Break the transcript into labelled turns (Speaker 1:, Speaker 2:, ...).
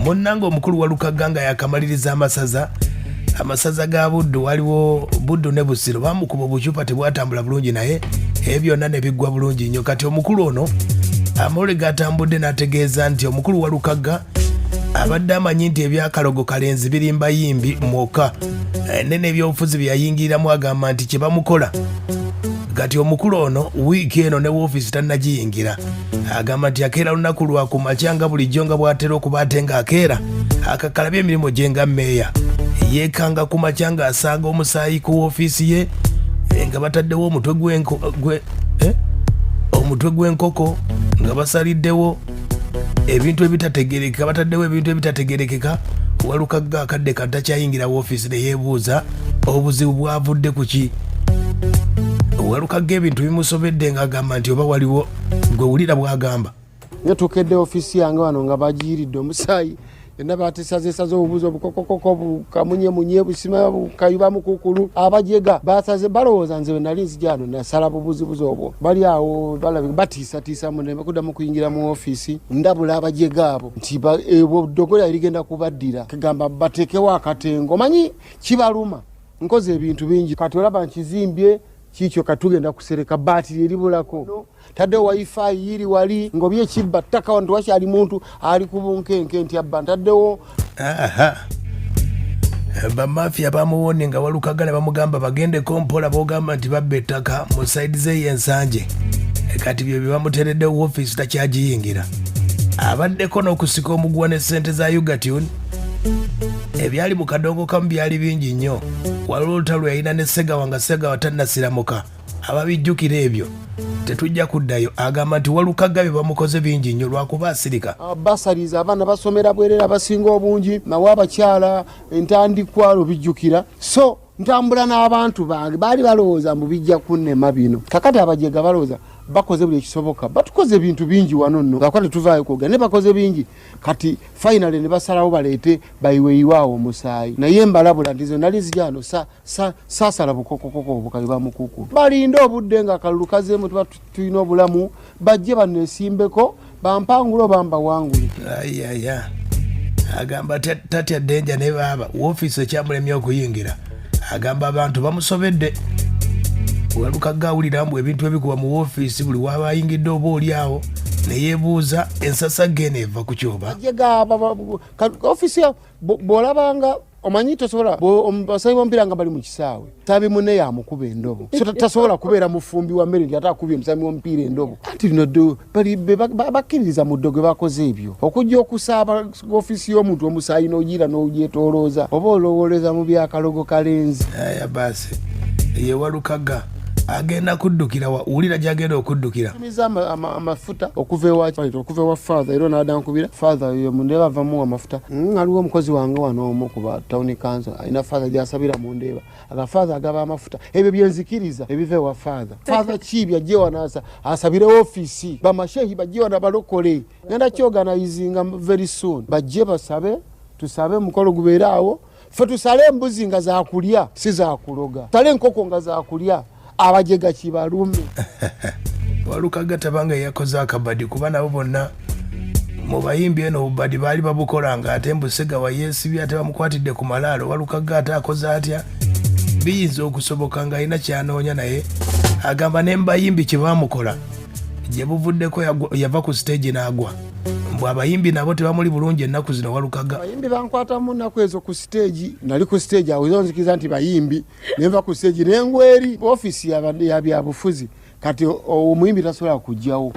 Speaker 1: Munnango omukulu Walukagga nga yakamaliriza amasaza ga Buddu, waliwo Buddu ne Busiro bamukuba obucupa tebwatambula bulungi naye byonna ne biggwa bulungi nnyo. Kati omukulu ono amawulire gatambudde n'ategeeza nti omukulu Walukagga abadde amanyi nti ebyakalogo kalenzi birimba yimbi mwokka nene ebyobufuzi bye yayingiriramu agamba nti kye bamukola. Kati omukulu ono wiiki eno ne woofiisi tannagiyingira, agamba nti akeera lunaku lwa ku makya nga bulijjo nga bw'atera okuba ate ng'akeera akakalabya emirimu gye nga mmeeya. Yeekanga ku makya ng'asaaga omusaayi ku woofiisi ye nga bataddewo omutwe gw'enkoko nga basaliddewo ebintu ebitategerekeka, bataddewo ebintu ebitategerekeka. Walukagga akadde katakyayingira woofiisi ne yeebuuza obuzibu bwavudde ku ki. Walukagga ebintu bimusobedde ng'agamba nti oba waliwo gwe wulira bw'agamba.
Speaker 2: Netukedde ofiisi yange wano nga bagiyiridde omusaayi yonna batesazesaze obubuzi obukokokoko bukamunyemunye busima bukayuba mukukulu abajega basaze balowooza nze nali nzijano nasala bubuzibuzi obwo bali awo balabika batiisatiisa muneme kuddamu kuyingira mu ofiisi ndabula abajega abo nti eddogo ligenda kubaddira kagamba bateekewo akatengo manyi kibaluma nkoze ebintu bingi kati olaba nkizimbye kikyo katugenda kusereka batiri eribulako tadde wifi yiri wali ngobye kibba ttaka wantu wakyali muntu ali kubunkenke nti abba ntaddewo.
Speaker 1: Bamafia bamuwonye nga Walukagga ne bamugamba bagende kompola bogamba nti babba ettaka mu saidi ze eNsanji. Kati byo bamuteredde woofiisi takyagiyingira. Abaddeko n'okusika omuguwa ne ssente za Yugatune ebyali mu kadongo kamu byali bingi nnyo. Waliwo olutalo yalina ne Ssegawa nga Ssegawa tannasiramuka. Ababijjukira ebyo tetujja kuddayo. Agamba nti Walukagga bye bamukoze bingi nnyo lwakuba asirika.
Speaker 2: Basaliza abaana basomera bwerera basinga obungi nawe abakyala entandikwalo bijjukira. So ntambula n'abantu bange baali balowooza mbu bijja kunnema bino. Kakati abajega balowooza bakoze buli ekisoboka batukoze ebintu bingi wano nno ngakwate tuvaayo kwoga ne bakoze bingi kati finally ne basalawo baleete bayiweyiwaawo omusaayi naye mbalabula ndizo nali nzijano saasala bukokokoko bukayuba mukukulu balinda obudde nga akalulu kazeemu tuba tulina obulamu bajje banesimbeko bampangula bamba wanguli.
Speaker 1: Ayaya agamba tatya denja ne baba woofiisi ekyamulemye okuyingira. Agamba abantu bamusobedde. Walukagga awulira mbu ebintu ebikuba mu woofiisi buli waba ayingidde oba oli awo ne yeebuuza ensasa gene eva ku kyoba.
Speaker 2: Ofiisi bw'olabanga omanyi tosobola basayi bompira nga bali mu kisaawe sabi munne yamukuba endobo so tasobola kubeera mufumbi wa mmere nti ate akubye omusabi w'omupiira endobo anti lino bakkiririza mu ddogo bakoze ebyo okujja okusaaba ofiisi y'omuntu omusaayi n'ogira n'ogyetoolooza oba olowooleza mu byakalogo kalenzi.
Speaker 1: Aya basi ye Walukagga agenda kuddukira wulira gyagenda okuddukira
Speaker 2: tumiza amafuta okuva ewa father era n'adankubira father yo mundeeba avamu amafuta aliwo omukozi wange wano omu kuba town council alina father gyasabira mundeeba aga father agaba amafuta ebyo byenzikiriza ebiva ewa father kibi ajje wanaasa asabire ofiisi bamashehi bajje wana balokole ngenda kyoganizinga very soon bajje basabe tusabe mukolo gubeera awo fe tusale embuzi nga zakulya si zakuloga tale enkoko nga zakulya abajega kibalume.
Speaker 1: Walukagga tabanga yakoze akabadi kuba nabo bonna mu bayimbi eno obubadi baali babukola nga ate mbu Ssegawa yeesibye ate bamukwatidde ku malaalo. Walukagga ate akoze atya biyinza okusoboka nga alina kyanoonya naye agamba ne mbayimbi kye bamukola gye buvuddeko yava ku stage n'agwa. Mbu abayimbi nabo tebamuli bulungi ennaku zino Walukagga.
Speaker 2: Abayimbi bankwatamu nnaku ezo ku stage nali ku stage awo zonzikiza nti bayimbi nenva ku stage n'engweri ofiisi ya byabufuzi kati omuyimbi tasobola kujjawo.